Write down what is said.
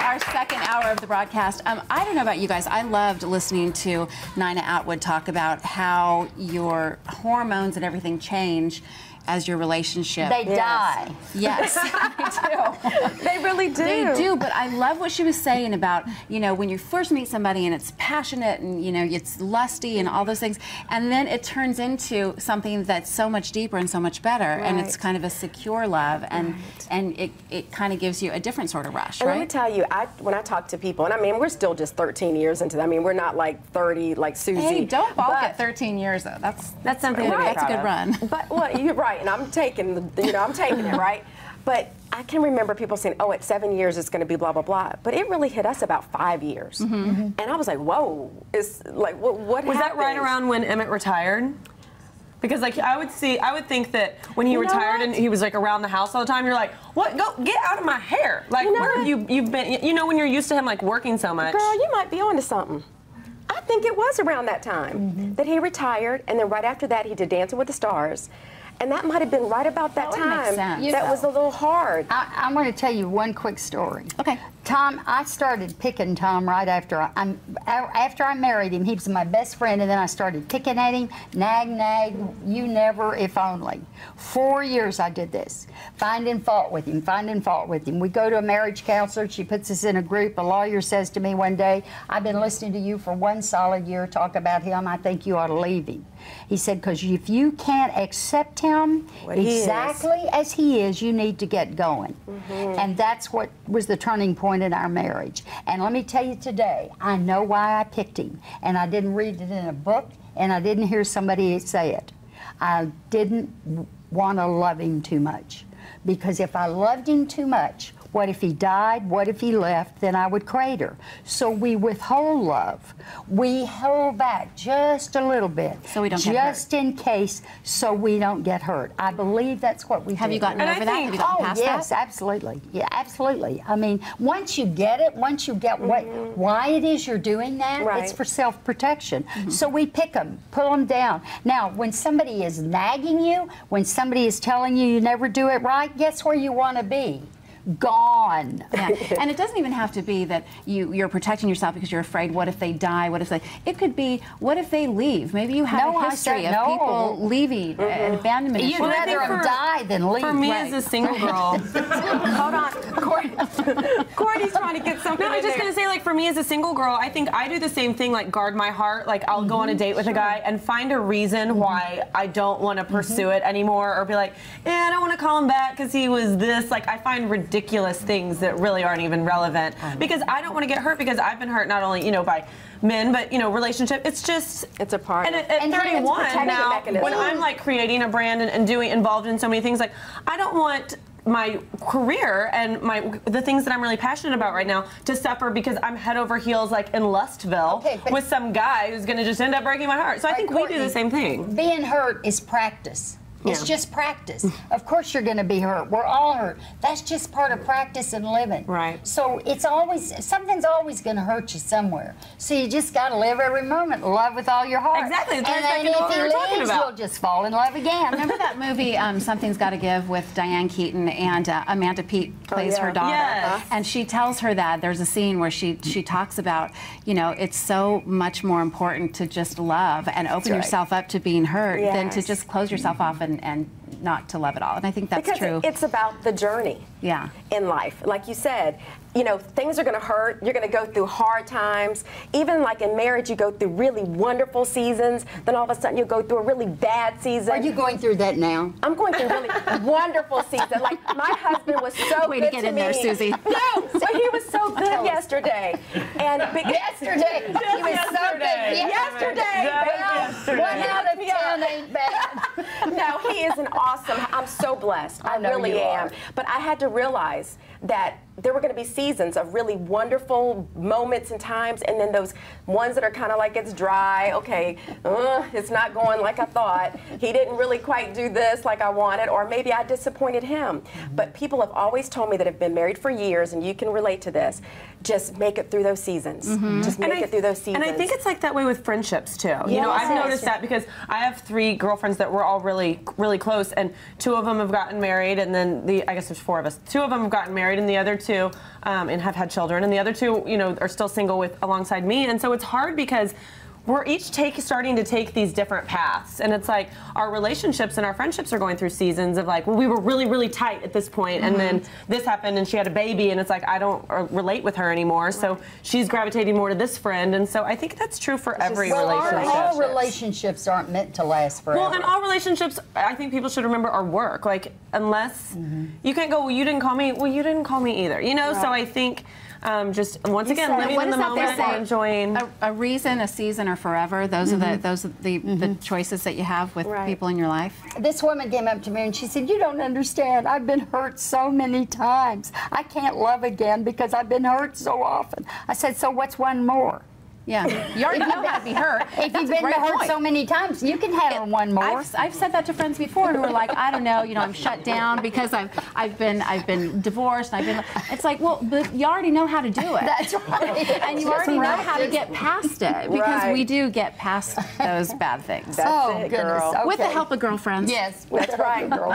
our second hour of the broadcast. I don't know about you guys. I loved listening to Nina Atwood talk about how your hormones and everything change as your relationship. They die. Yes, they do. They really do. They do, but I love what she was saying about, you know, when you first meet somebody and it's passionate and, you know, it's lusty and all those things, and then it turns into something that's so much deeper and so much better, and it's kind of a secure love, and it kind of gives you a different sort of rush, and right? let me tell you, when I talk to people, and I mean, we're still just 13 years into that. I mean, we're not like 30 like Susie. Hey, don't balk at 13 years, though. That's something to be proud of. That's a good run. But, well, you're right, and I'm taking it, right? But I can remember people saying, oh, at 7 years it's going to be blah, blah, blah. But it really hit us about 5 years. And I was like, whoa, it's like, what was that right around when Emmett retired? Because like I would think that when he retired and he was like around the house all the time, you're like, what? Go get out of my hair! Like where have you've been? You know, when you're used to him like working so much. Girl, you might be onto something. I think it was around that time that he retired, and then right after that he did Dancing with the Stars. And that might have been right about that time. That was a little hard. I'm going to tell you one quick story. Okay. Tom, I started picking Tom right after I married him. He was my best friend, and then I started picking at him, nag, you never, if only. 4 years I did this, finding fault with him. We go to a marriage counselor. She puts us in a group. A lawyer says to me one day, I've been listening to you for 1 solid year talk about him. I think you ought to leave him. He said, because if you can't accept him exactly as he is, you need to get going. And that's what was the turning point in our marriage. And let me tell you today, I know why I picked him. And I didn't read it in a book, and I didn't hear somebody say it. I didn't want to love him too much. Because if I loved him too much, what if he died? What if he left? Then I would crater. So we withhold love. We hold back just a little bit. So we don't get hurt. Just in case, so we don't get hurt. I believe that's what we do. Have you gotten over that? Have you gotten past yes, that? absolutely. Yeah, absolutely. I mean, once you get it, once you get why it is you're doing that, it's for self-protection. So we pick them, pull them down. Now, when somebody is nagging you, when somebody is telling you never do it right, guess where you want to be? Gone. Yeah. And it doesn't even have to be that you're protecting yourself because you're afraid, what if they die, what if they... It could be, what if they leave? Maybe you have a history of people leaving and abandonment. You'd rather them die than leave. For me as a single girl... Hold on. Courtney's trying to get something. No, I was just going to say, like, for me as a single girl, I think I do the same thing, like, guard my heart. Like, I'll go on a date with a guy and find a reason why I don't want to pursue it anymore, or be like, I don't want to call him back because he was this. Like, I find ridiculous things that really aren't even relevant because I don't want to get hurt, because I've been hurt not only, you know, by men, but, you know, relationship. It's just, it's a part. And at 31 now, when I'm like creating a brand and involved in so many things, like, I don't want my career and the things that I'm really passionate about right now to suffer because I'm head over heels like in Lustville with some guy who's going to just end up breaking my heart. So I think we do the same thing. Being hurt is practice. It's just practice. Of course you're going to be hurt. We're all hurt. That's just part of practice and living. Right. So it's always, something's always going to hurt you somewhere. So you just got to live every moment, love with all your heart. Exactly. And then if he leaves, you'll just fall in love again. Remember that movie, Something's Gotta Give, with Diane Keaton, and Amanda Peet plays her daughter. Yes. And she tells her that there's a scene where she talks about, you know, it's so much more important to just love and open yourself up to being hurt than to just close yourself off and not to love it all. And I think that's true. Because it's about the journey in life. Like you said, you know, things are going to hurt. You're going to go through hard times. Even like in marriage, you go through really wonderful seasons. Then all of a sudden, you go through a really bad season. Are you going through that now? I'm going through a really wonderful season. Like, my husband was so Way good to get in there, Susie. No, so he was so good yesterday. And yesterday. He was so good yesterday. Well, 1 out of 10 ain't bad. No, he is an awesome. I'm so blessed. I really am. But I had to realize that there were going to be seasons of really wonderful moments and times, and then those ones that are kind of like it's dry. Okay, it's not going like I thought. He didn't really quite do this like I wanted, or maybe I disappointed him. But people have always told me that have been married for years, and you can relate to this, just make it through those seasons. Just make it through those seasons. And I think it's like that way with friendships too. You know, I've noticed that because I have three girlfriends that we're all really, really close, and two of them have gotten married, and then I guess there's four of us. Two of them have gotten married, and the other two and have had children, and the other two, are still single alongside me, and so it's hard because we're each starting to take these different paths, and it's like our relationships and our friendships are going through seasons of like, well, we were really, really tight at this point, and then this happened, and she had a baby, and it's like I don't relate with her anymore, so she's gravitating more to this friend, and so I think that's true for every relationship. All relationships aren't meant to last forever. Well, and all relationships, I think people should remember, are work. Like, unless you can't go, well, you didn't call me. Well, you didn't call me either. So I think. Just once again, living in the moment and enjoying. A reason, a season, or forever. Those are the choices that you have with people in your life. This woman came up to me and she said, "You don't understand. I've been hurt so many times. I can't love again because I've been hurt so often." I said, "So what's one more?" Yeah, you already know how to be hurt. If you've been hurt so many times, you can have one more. I've said that to friends before who are like, I don't know, I'm shut down because I've been divorced. And it's like, well, but you already know how to do it. That's right. And you already know how to get past it because we do get past those bad things. That's it, goodness. girl. Okay. With the help of girlfriends. Yes, that's right, girl.